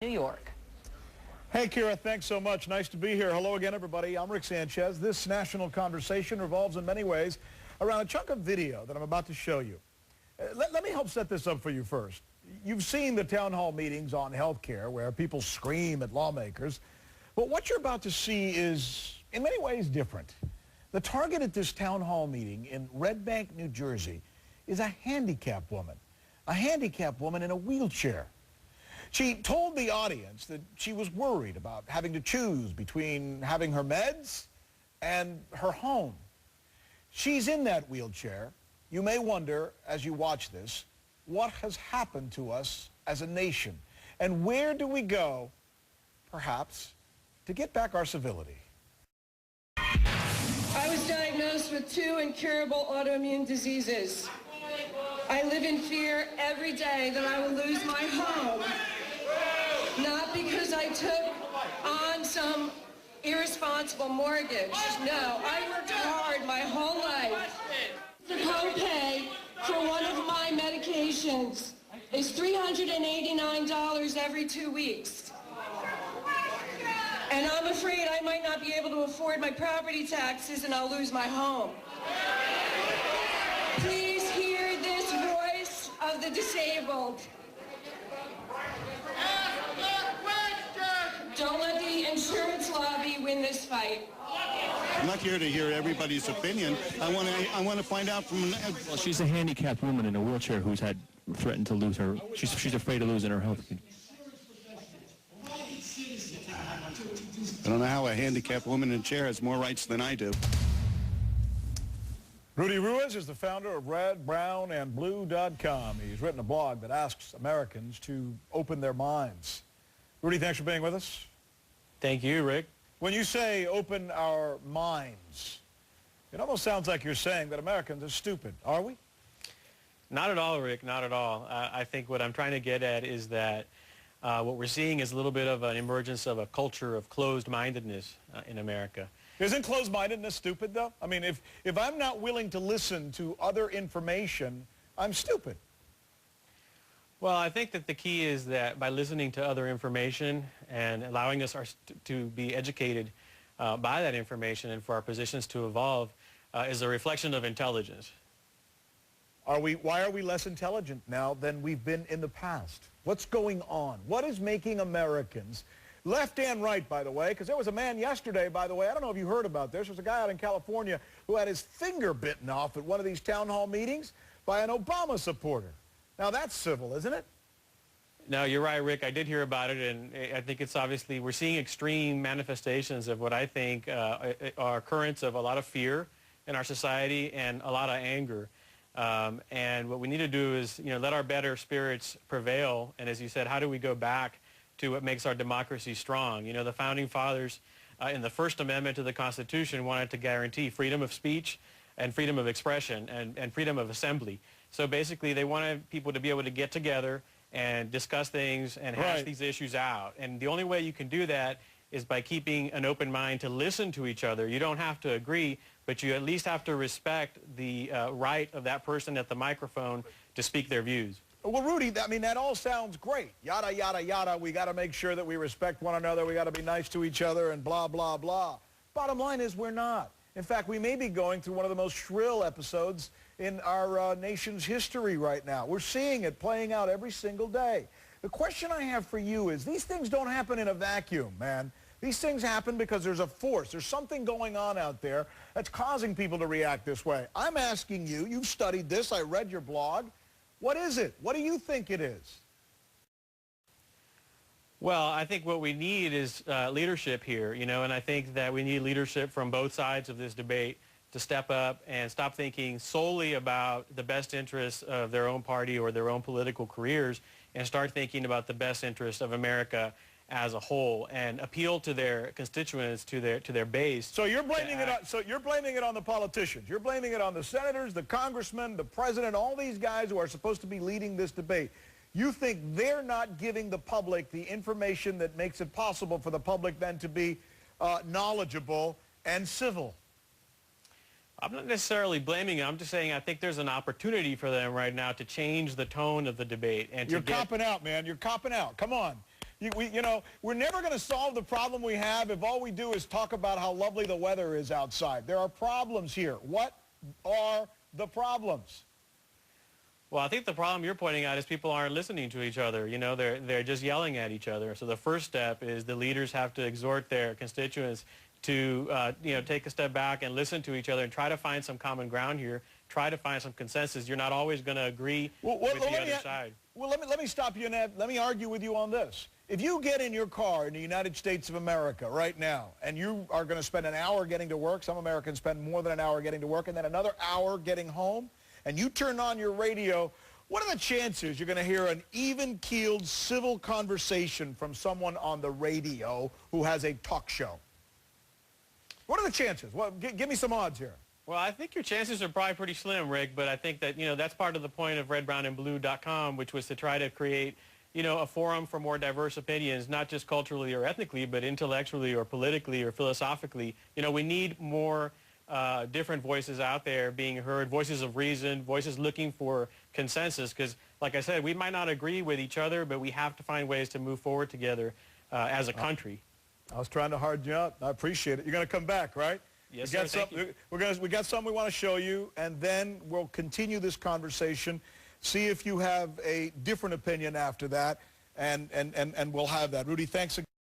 New York. Hey, Kira, thanks so much. Nice to be here. Hello again, everybody. I'm Rick Sanchez. This national conversation revolves in many ways around a chunk of video that I'm about to show you. Let me help set this up for you first. You've seen the town hall meetings on health care where people scream at lawmakers. But what you're about to see is, in many ways, different. The target at this town hall meeting in Red Bank, New Jersey, is a handicapped woman in a wheelchair. She told the audience that she was worried about having to choose between having her meds and her home. She's in that wheelchair. You may wonder, as you watch this, what has happened to us as a nation? And where do we go, perhaps, to get back our civility? I was diagnosed with 2 incurable autoimmune diseases. I live in fear every day that I will lose my home. Not because I took on some irresponsible mortgage. No, I worked hard my whole life. The copay for one of my medications is $389 every 2 weeks. And I'm afraid I might not be able to afford my property taxes and I'll lose my home. Please hear this voice of the disabled. Don't let the insurance lobby win this fight. I'm not here to hear everybody's opinion. I want to find out from... Well, she's a handicapped woman in a wheelchair who's threatened to lose her. She's afraid of losing her health. I don't know how a handicapped woman in a chair has more rights than I do. Rudy Ruiz is the founder of Red, Brown, and Blue.com. He's written a blog that asks Americans to open their minds. Rudy, thanks for being with us. Thank you, Rick. When you say open our minds, it almost sounds like you're saying that Americans are stupid. Are we? Not at all, Rick, not at all. I think what I'm trying to get at is that what we're seeing is a little bit of an emergence of a culture of closed-mindedness in America. Isn't closed-mindedness stupid, though? I mean, if I'm not willing to listen to other information, I'm stupid. Well, I think that the key is that by listening to other information and allowing us to be educated by that information and for our positions to evolve is a reflection of intelligence. Why are we less intelligent now than we've been in the past? What's going on? What is making Americans, left and right, by the way, because there was a man yesterday, by the way, I don't know if you heard about this, there was a guy out in California who had his finger bitten off at one of these town hall meetings by an Obama supporter. Now, that's civil, isn't it? No, you're right, Rick. I did hear about it, and I think it's obviously we're seeing extreme manifestations of what I think are currents of a lot of fear in our society and a lot of anger. And what we need to do is, let our better spirits prevail. And as you said, how do we go back to what makes our democracy strong? The Founding Fathers in the First Amendment to the Constitution wanted to guarantee freedom of speech and freedom of expression and freedom of assembly. So basically, they wanted people to be able to get together and discuss things and hash these issues out. And the only way you can do that is by keeping an open mind to listen to each other. You don't have to agree, but you at least have to respect the right of that person at the microphone to speak their views. Well, Rudy, I mean, that all sounds great. Yada, yada, yada. We got to make sure that we respect one another. We got to be nice to each other and blah, blah, blah. Bottom line is we're not. In fact, we may be going through one of the most shrill episodes in our nation's history right now. We're seeing it playing out every single day. The question I have for you is, these things don't happen in a vacuum, man. These things happen because there's a force. There's something going on out there that's causing people to react this way. I'm asking you, you've studied this, I read your blog. What is it? What do you think it is? Well, I think what we need is leadership here, and I think that we need leadership from both sides of this debate to step up and stop thinking solely about the best interests of their own party or their own political careers and start thinking about the best interests of America as a whole and appeal to their constituents, to their base. So you're blaming it on the politicians. You're blaming it on the senators, the congressmen, the president, all these guys who are supposed to be leading this debate. You think they're not giving the public the information that makes it possible for the public then to be knowledgeable and civil? I'm not necessarily blaming them. I'm just saying I think there's an opportunity for them right now to change the tone of the debate. And You're copping out, man. You're copping out. Come on. You know, we're never going to solve the problem we have if all we do is talk about how lovely the weather is outside. There are problems here. What are the problems? Well, I think the problem you're pointing out is people aren't listening to each other. You know, they're just yelling at each other. So the first step is the leaders have to exhort their constituents to, you know, take a step back and listen to each other and try to find some common ground here. Try to find some consensus. You're not always going to agree with the other side. Well, let me stop you and let me argue with you on this. If you get in your car in the United States of America right now and you are going to spend an hour getting to work, some Americans spend more than an hour getting to work and then another hour getting home, and you turn on your radio, what are the chances you're going to hear an even-keeled civil conversation from someone on the radio who has a talk show? What are the chances? Well, give me some odds here. Well, I think your chances are probably pretty slim, Rick, but I think that, you know, that's part of the point of redbrownandblue.com, which was to try to create, you know, a forum for more diverse opinions, not just culturally or ethnically, but intellectually or politically or philosophically. You know, we need more different voices out there being heard, voices of reason, voices looking for consensus, because, like I said, we might not agree with each other, but we have to find ways to move forward together as a country. I was trying to harden you up. I appreciate it. You're going to come back, right? Yes, sir. Thank you. We got something we want to show you, and then we'll continue this conversation, see if you have a different opinion after that, and we'll have that. Rudy, thanks again.